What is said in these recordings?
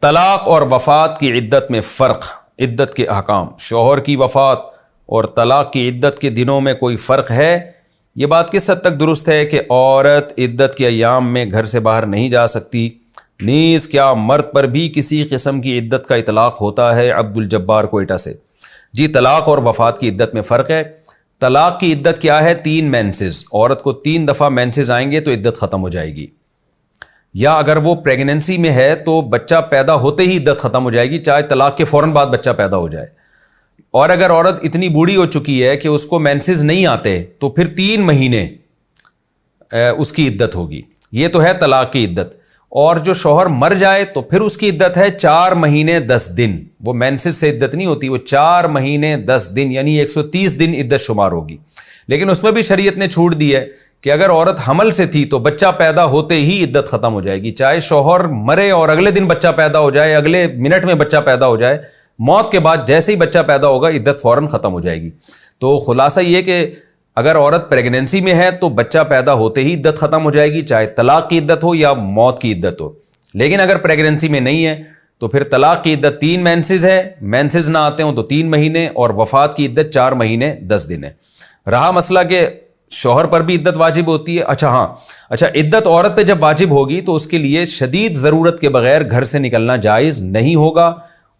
طلاق اور وفات کی عدت میں فرق، عدت کے احکام، شوہر کی وفات اور طلاق کی عدت کے دنوں میں کوئی فرق ہے؟ یہ بات کس حد تک درست ہے کہ عورت عدت کے ایام میں گھر سے باہر نہیں جا سکتی؟ نیز کیا مرد پر بھی کسی قسم کی عدت کا اطلاق ہوتا ہے؟ عبد الجبار کوئٹہ سے۔ جی، طلاق اور وفات کی عدت میں فرق ہے۔ طلاق کی عدت کیا ہے؟ 3 مینسز، عورت کو 3 دفعہ مینسز آئیں گے تو عدت ختم ہو جائے گی، یا اگر وہ پریگننسی میں ہے تو بچہ پیدا ہوتے ہی عدت ختم ہو جائے گی، چاہے طلاق کے فوراً بعد بچہ پیدا ہو جائے۔ اور اگر عورت اتنی بوڑھی ہو چکی ہے کہ اس کو مینسز نہیں آتے تو پھر 3 مہینے اس کی عدت ہوگی۔ یہ تو ہے طلاق کی عدت۔ اور جو شوہر مر جائے تو پھر اس کی عدت ہے 4 مہینے 10 دن۔ وہ مینسز سے عدت نہیں ہوتی، وہ 4 مہینے 10 دن یعنی 130 دن عدت شمار ہوگی۔ لیکن اس میں بھی شریعت نے چھوٹ دی ہے کہ اگر عورت حمل سے تھی تو بچہ پیدا ہوتے ہی عدت ختم ہو جائے گی، چاہے شوہر مرے اور اگلے دن بچہ پیدا ہو جائے، اگلے منٹ میں بچہ پیدا ہو جائے، موت کے بعد جیسے ہی بچہ پیدا ہوگا عدت فوراً ختم ہو جائے گی۔ تو خلاصہ یہ کہ اگر عورت پریگننسی میں ہے تو بچہ پیدا ہوتے ہی عدت ختم ہو جائے گی، چاہے طلاق کی عدت ہو یا موت کی عدت ہو۔ لیکن اگر پریگننسی میں نہیں ہے تو پھر طلاق کی عدت 3 مینسز ہے، مینسز نہ آتے ہوں تو 3 مہینے، اور وفات کی عدت 4 مہینے 10 دن ہے۔ رہا مسئلہ کہ شوہر پر بھی عدت واجب ہوتی ہے۔ اچھا عدت عورت پہ جب واجب ہوگی تو اس کے لیے شدید ضرورت کے بغیر گھر سے نکلنا جائز نہیں ہوگا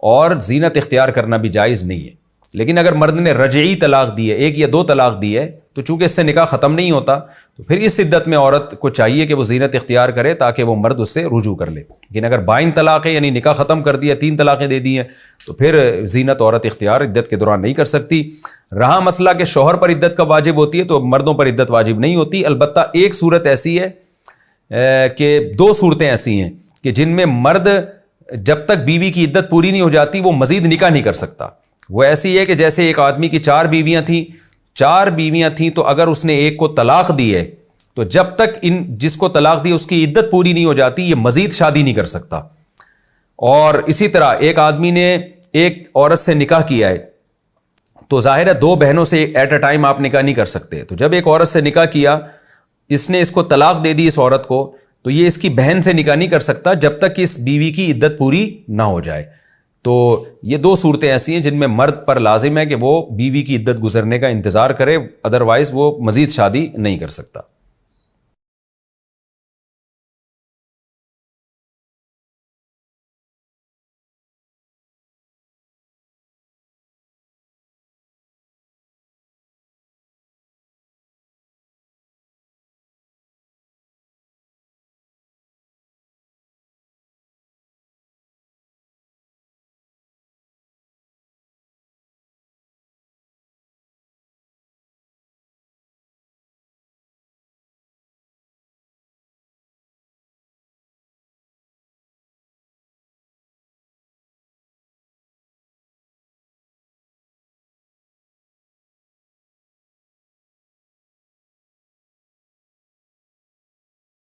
اور زینت اختیار کرنا بھی جائز نہیں ہے۔ لیکن اگر مرد نے رجعی طلاق دی ہے، 1 یا 2 طلاق دی ہے، تو چونکہ اس سے نکاح ختم نہیں ہوتا تو پھر اس عدت میں عورت کو چاہیے کہ وہ زینت اختیار کرے تاکہ وہ مرد اس سے رجوع کر لے۔ لیکن اگر بائن طلاق ہے یعنی نکاح ختم کر دیا، 3 طلاقیں دے دی ہیں، تو پھر زینت عورت اختیار عدت کے دوران نہیں کر سکتی۔ رہا مسئلہ کہ شوہر پر عدت کب واجب ہوتی ہے، تو مردوں پر عدت واجب نہیں ہوتی۔ البتہ ایک صورت ایسی ہے کہ 2 صورتیں ایسی ہیں کہ جن میں مرد جب تک بیوی کی عدت پوری نہیں ہو جاتی وہ مزید نکاح نہیں کر سکتا۔ وہ ایسی ہے کہ جیسے ایک آدمی کی 4 بیویاں تھیں تو اگر اس نے ایک کو طلاق دی ہے تو جب تک جس کو طلاق دی اس کی عدت پوری نہیں ہو جاتی یہ مزید شادی نہیں کر سکتا۔ اور اسی طرح ایک آدمی نے ایک عورت سے نکاح کیا ہے تو ظاہر ہے 2 بہنوں سے ایٹ اے ٹائم آپ نکاح نہیں کر سکتے۔ تو جب ایک عورت سے نکاح کیا، اس نے اس کو طلاق دے دی اس عورت کو، تو یہ اس کی بہن سے نکاح نہیں کر سکتا جب تک اس بیوی کی عدت پوری نہ ہو جائے۔ تو یہ 2 صورتیں ایسی ہیں جن میں مرد پر لازم ہے کہ وہ بیوی کی عدت گزرنے کا انتظار کرے، ادروائز وہ مزید شادی نہیں کر سکتا۔